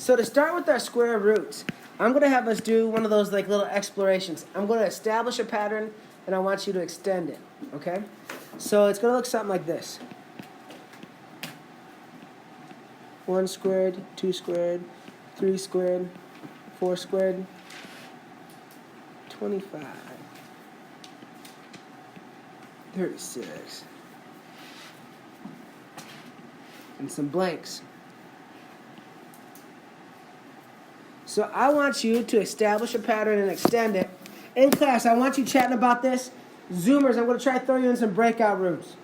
So to start with our square roots, I'm going to have us do one of those like little explorations. I'm going to establish a pattern, and I want you to extend it, okay? So it's going to look something like this. 1 squared, 2 squared, 3 squared, 4 squared, 25, 36, and some blanks. So I want you to establish a pattern and extend it. In class, I want you chatting about this. Zoomers, I'm going to try to throw you in some breakout rooms.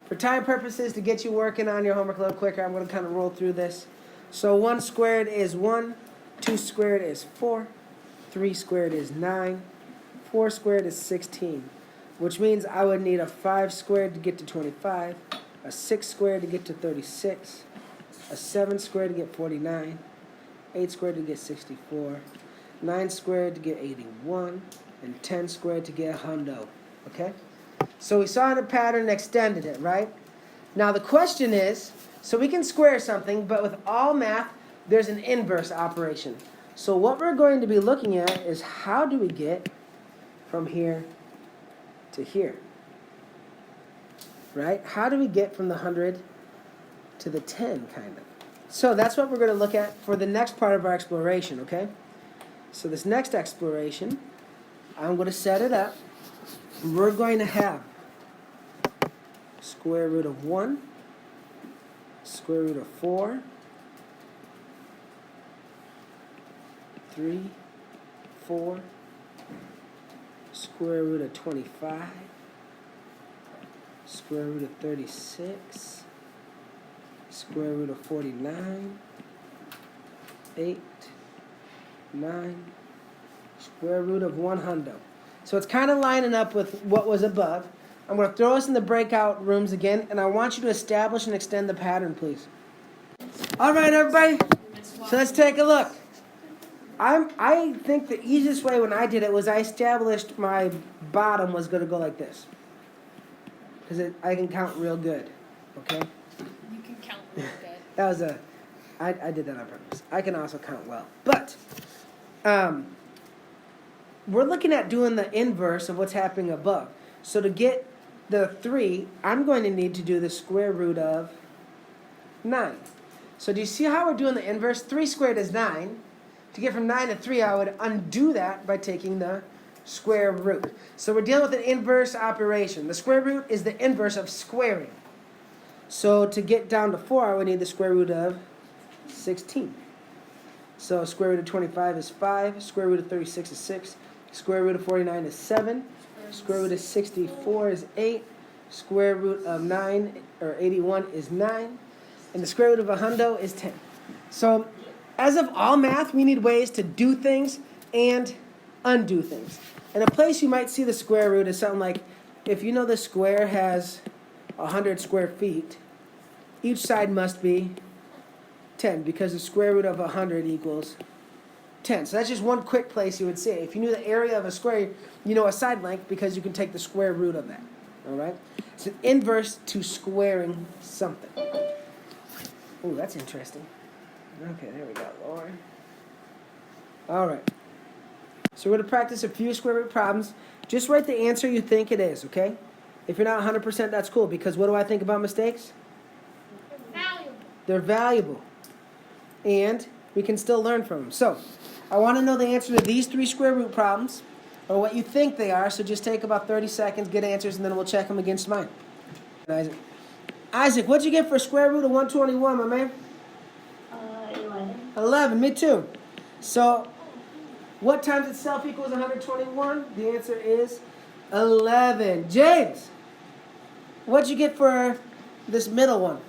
For time purposes, to get you working on your homework a little quicker, I'm going to kind of roll through this. So 1 squared is 1, 2 squared is 4, 3 squared is 9, 4 squared is 16, which means I would need a 5 squared to get to 25, a 6 squared to get to 36, a 7 squared to get 49, 8 squared to get 64, 9 squared to get 81, and 10 squared to get 100. Okay? So we saw the pattern and extended it, right? Now the question is, so we can square something, but with all math, there's an inverse operation. So what we're going to be looking at is how do we get from here to here? Right? How do we get from the 100 to the 10, kind of? So that's what we're going to look at for the next part of our exploration, okay? So this next exploration, I'm going to set it up. We're going to have square root of 1, square root of 4, 3, 4, square root of 25, square root of 36, square root of 49, 8, 9, square root of 100. So it's kind of lining up with what was above. I'm going to throw us in the breakout rooms again, and I want you to establish and extend the pattern, please. All right, everybody. So let's take a look. I think the easiest way when I did it was I established my bottom was going to go like this. Because I can count real good, okay? You can count real good. That was I did that on purpose. I can also count well. But we're looking at doing the inverse of what's happening above. So to get the 3, I'm going to need to do the square root of 9. So do you see how we're doing the inverse? 3 squared is 9. To get from 9 to 3, I would undo that by taking the square root. So we're dealing with an inverse operation. The square root is the inverse of squaring. So to get down to 4, I would need the square root of 16. So square root of 25 is 5. Square root of 36 is 6. Square root of 49 is 7. Square root of 64 is 8. Square root of 9, or 81, is 9. And the square root of 100 is 10. So as of all math, we need ways to do things and undo things. And a place you might see the square root is something like, if you know the square has 100 square feet, each side must be 10, because the square root of 100 equals 10. So that's just one quick place you would see it. If you knew the area of a square, you know a side length because you can take the square root of that. All right? It's an inverse to squaring something. Ooh, that's interesting. Okay, there we go, Lauren. All right. So we're going to practice a few square root problems. Just write the answer you think it is, okay? If you're not 100%, that's cool, because what do I think about mistakes? Valuable. They're valuable. And we can still learn from them. So I want to know the answer to these 3 square root problems, or what you think they are. So just take about 30 seconds, get answers, and then we'll check them against mine. Isaac, what'd you get for square root of 121, my man? 11. 11, me too. So what times itself equals 121? The answer is 11. James, what'd you get for this middle one?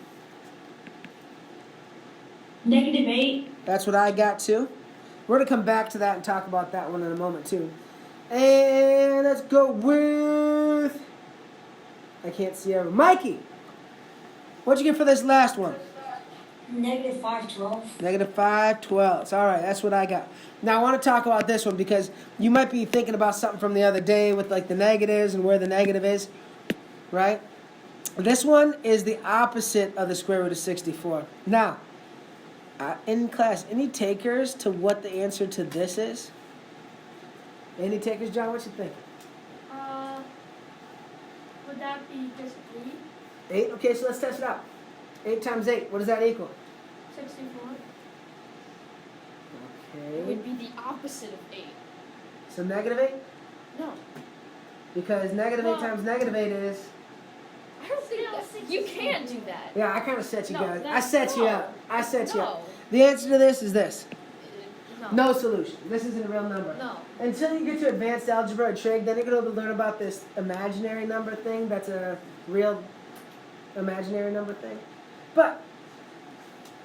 -8. That's what I got too. We're going to come back to that and talk about that one in a moment too. And let's go with, I can't see everyone. Mikey, what'd you get for this last one? -512. -5/12. All right, that's what I got. Now I want to talk about this one because you might be thinking about something from the other day with like the negatives and where the negative is, right? This one is the opposite of the square root of 64. Now, In class, any takers to what the answer to this is? Any takers, John? What you think? Would that be just 8? 8? Okay, so let's test it out. 8 times 8, what does that equal? 64. It Okay. would be the opposite of 8. So negative 8? No. Because negative 8 Well- times negative 8 is... I don't think that. You can't do that. Yeah, I kind of set you No, guys. I that's- set you no. up. I set you No. up. The answer to this is this. No. No solution. This isn't a real number. No. Until you get to advanced algebra or trig, then you're going to learn about this imaginary number thing that's a real imaginary number thing. But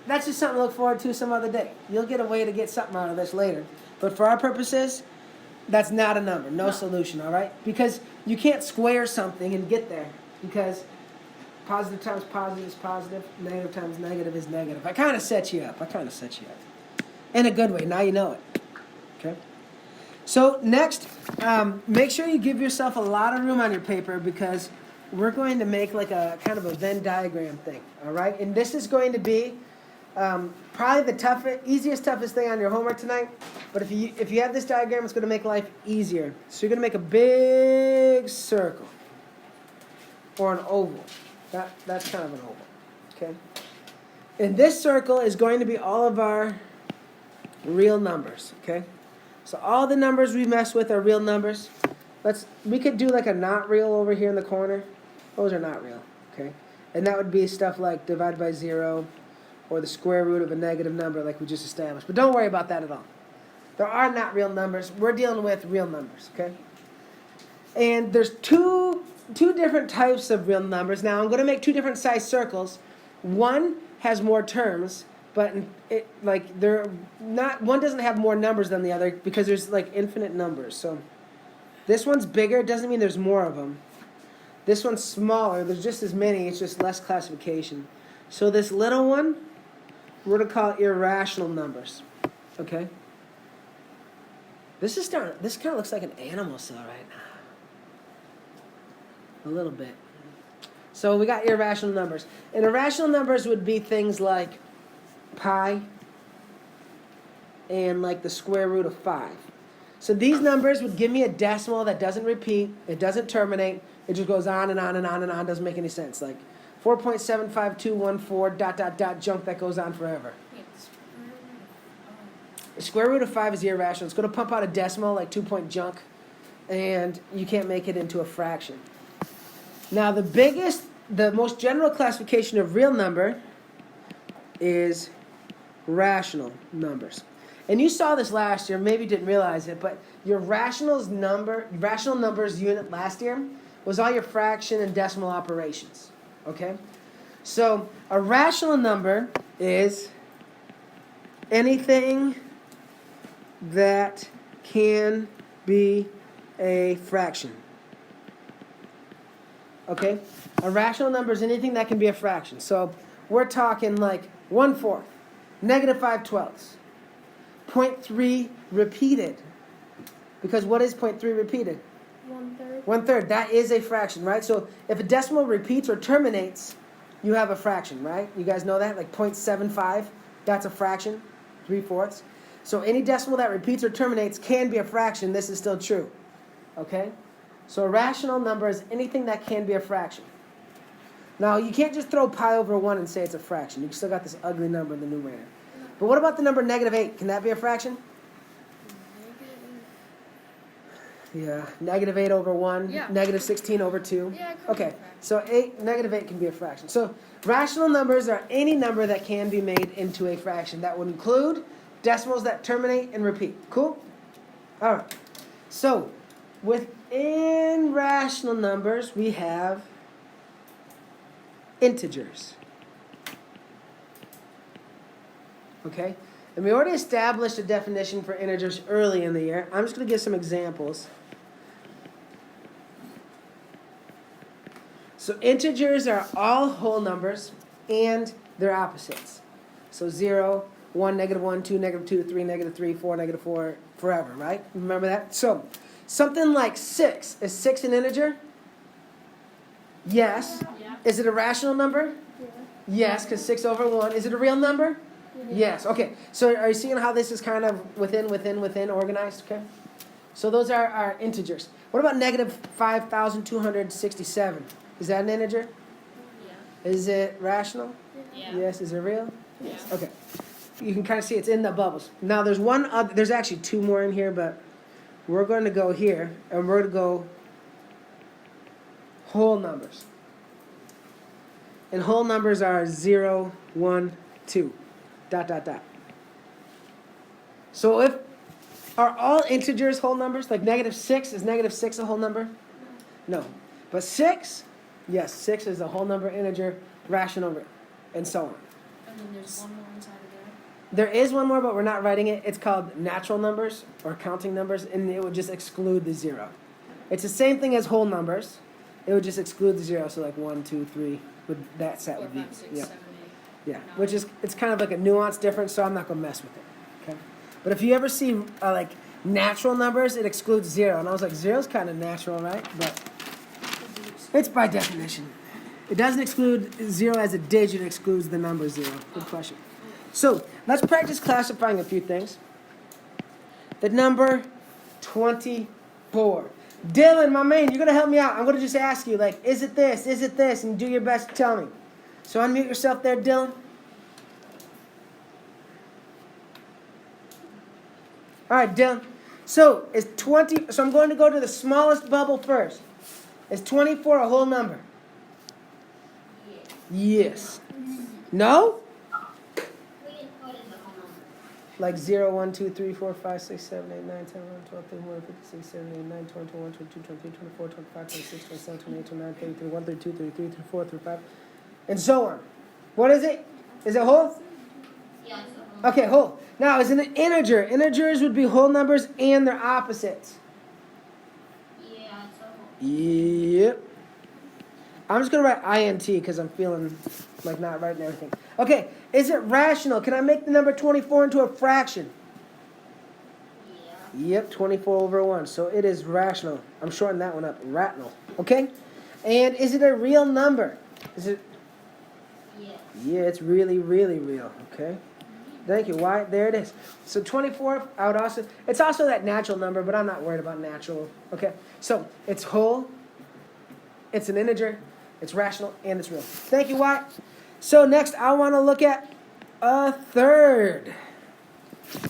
that's just something to look forward to some other day. You'll get a way to get something out of this later. But for our purposes, that's not a number. No solution, all right? Because you can't square something and get there. Because positive times positive is positive, negative times negative is negative. I kind of set you up. In a good way. Now you know it. Okay? So next, make sure you give yourself a lot of room on your paper because we're going to make like a kind of a Venn diagram thing. All right? And this is going to be probably the toughest thing on your homework tonight. But if you have this diagram, it's going to make life easier. So you're going to make a big circle or an oval. That's kind of an oval. Okay? And this circle is going to be all of our real numbers, okay? So all the numbers we mess with are real numbers. We could do like a not real over here in the corner. Those are not real, okay? And that would be stuff like divide by 0 or the square root of a negative number like we just established. But don't worry about that at all. There are not real numbers. We're dealing with real numbers, okay? And there's two different types of real numbers. Now I'm going to make 2 different size circles. One has more terms, but one doesn't have more numbers than the other because there's like infinite numbers. So this one's bigger. It doesn't mean there's more of them. This one's smaller. There's just as many. It's just less classification. So this little one, we're going to call it irrational numbers. Okay? This kind of looks like an animal cell right now. A little bit. So we got irrational numbers. And irrational numbers would be things like pi and like the square root of 5. So these numbers would give me a decimal that doesn't repeat, it doesn't terminate, it just goes on and on and on and on, doesn't make any sense. Like 4.75214 ... junk that goes on forever. The square root of 5 is irrational. It's going to pump out a decimal like 2-point junk, and you can't make it into a fraction. Now the most general classification of real number is rational numbers. And you saw this last year, maybe you didn't realize it, but your rational numbers unit last year was all your fraction and decimal operations. Okay? So a rational number is anything that can be a fraction. Okay? A rational number is anything that can be a fraction. So we're talking like 1/4, -5/12, 0.3 repeated. Because what is 0.3 repeated? 1/3. 1/3. That is a fraction, right? So if a decimal repeats or terminates, you have a fraction, right? You guys know that? Like 0.75, that's a fraction, 3/4. So any decimal that repeats or terminates can be a fraction. This is still true. Okay? So a rational number is anything that can be a fraction. Now, you can't just throw pi over 1 and say it's a fraction. You've still got this ugly number in the numerator. But what about the number -8? Can that be a fraction? Yeah, -8 over 1, Yeah. -16 over 2. Yeah, it could be a Okay, fraction. so -8 can be a fraction. So rational numbers are any number that can be made into a fraction. That would include decimals that terminate and repeat. Cool? All right. So within rational numbers, we have integers. Okay? And we already established a definition for integers early in the year. I'm just going to give some examples. So integers are all whole numbers and their opposites. So 0, 1, -1, 2, -2, 3, -3, 4, -4, forever, right? Remember that? So something like 6. Is 6 an integer? Yes. Yeah. Is it a rational number? Yeah. Yes, because 6 over 1. Is it a real number? Yes, okay. So are you seeing how this is kind of within organized, okay? So those are our integers. What about negative 5,267? Is that an integer? Yeah. Is it rational? Yeah. Yes. Is it real? Yeah. Okay. You can kind of see it's in the bubbles. Now there's one other, there's actually two more in here, but we're going to go here, and we're going to go whole numbers. And whole numbers are 0, 1, 2, ... So if, are all integers whole numbers? Like negative 6, is negative 6 a whole number? No. But 6, yes, 6 is a whole number, integer, rational, and so on. And then there's one more inside of There there. is one more, but we're not writing it. It's called natural numbers or counting numbers, and it would just exclude the 0. It's the same thing as whole numbers. It would just exclude the 0, so like 1, 2, 3, would that set 4, would be. 5, 6, Yeah. 7, 8. Yeah, 9. which is, it's kind of like a nuanced difference, so I'm not going to mess with it. Okay. But if you ever see like natural numbers, it excludes 0. And I was like, 0's kind of natural, right? But it's by definition. It doesn't exclude 0 as a digit, it excludes the number 0. Good question. So let's practice classifying a few things. The number 24. Dylan, my man, you're going to help me out. I'm going to just ask you, like, is it this? Is it this? And do your best to tell me. So unmute yourself there, Dylan. All right, Dylan. So is 20, so I'm going to go to the smallest bubble first. Is 24 a whole number? Yes. No? Like 0, 1, 2, 3, 4, 5, 6, 7, 8, 9, 10, 11, 12, 13, 14, 15, 16, 17, 18, 19, 20, 21, 22, 23, 24, 25, 26, 27, 28, 29, 30, 31, 32, 33, 34, 35, and so on. What is it? Is it whole? Yeah. Okay, whole. Now, is it an integer? Integers would be whole numbers and their opposites. Yeah, it's a whole. Yep. I'm just going to write int because I'm feeling like not writing everything. Okay, is it rational? Can I make the number 24 into a fraction? Yeah. Yep, 24 over 1. So it is rational. I'm shortening that one up. Rational. Okay? And is it a real number? Is it? Yeah. Yeah, it's really, really real. Okay? Thank you. Why? There it is. So 24, I would also, it's also that natural number, but I'm not worried about natural. Okay? So it's whole, it's an integer, it's rational, and it's real. Thank you, Wyatt. So next, I want to look at a third.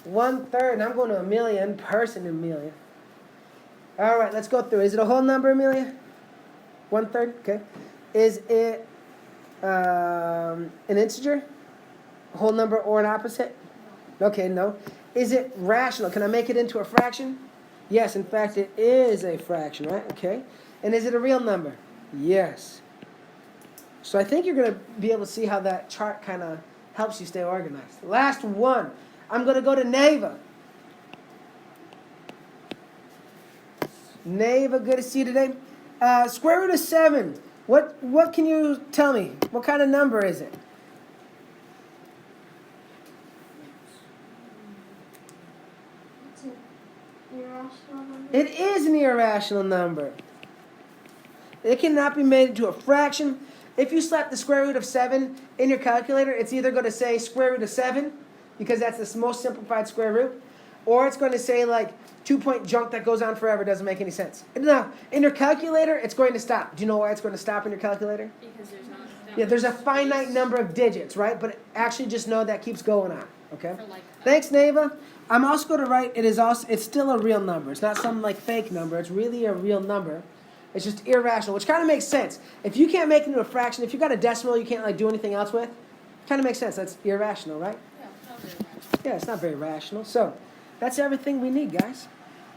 1/3. And I'm going to Amelia in person, Amelia. All right, let's go through. Is it a whole number, Amelia? 1/3. Okay. Is it an integer? A whole number or an opposite? Okay, no. Is it rational? Can I make it into a fraction? Yes, in fact, it is a fraction, right? Okay. And is it a real number? Yes. So I think you're going to be able to see how that chart kind of helps you stay organized. Last one. I'm going to go to Neva. Neva, good to see you today. Square root of 7. What can you tell me? What kind of number is it? It's an irrational number. It is an irrational number. It cannot be made into a fraction. If you slap the square root of 7 in your calculator, it's either going to say square root of 7, because that's the most simplified square root, or it's going to say like 2-point junk that goes on forever, doesn't make any sense. Now, in your calculator, it's going to stop. Do you know why it's going to stop in your calculator? Because there's not. Yeah, there's a finite number of digits, right? But actually just know that keeps going on, okay? For like, Thanks, Neva. I'm also going to write, it's still a real number. It's not some like fake number. It's really a real number. It's just irrational, which kind of makes sense. If you can't make it into a fraction, if you got a decimal you can't like do anything else with, kind of makes sense. That's irrational, right? yeah, not very much. Yeah, it's not very rational. So that's everything we need, guys.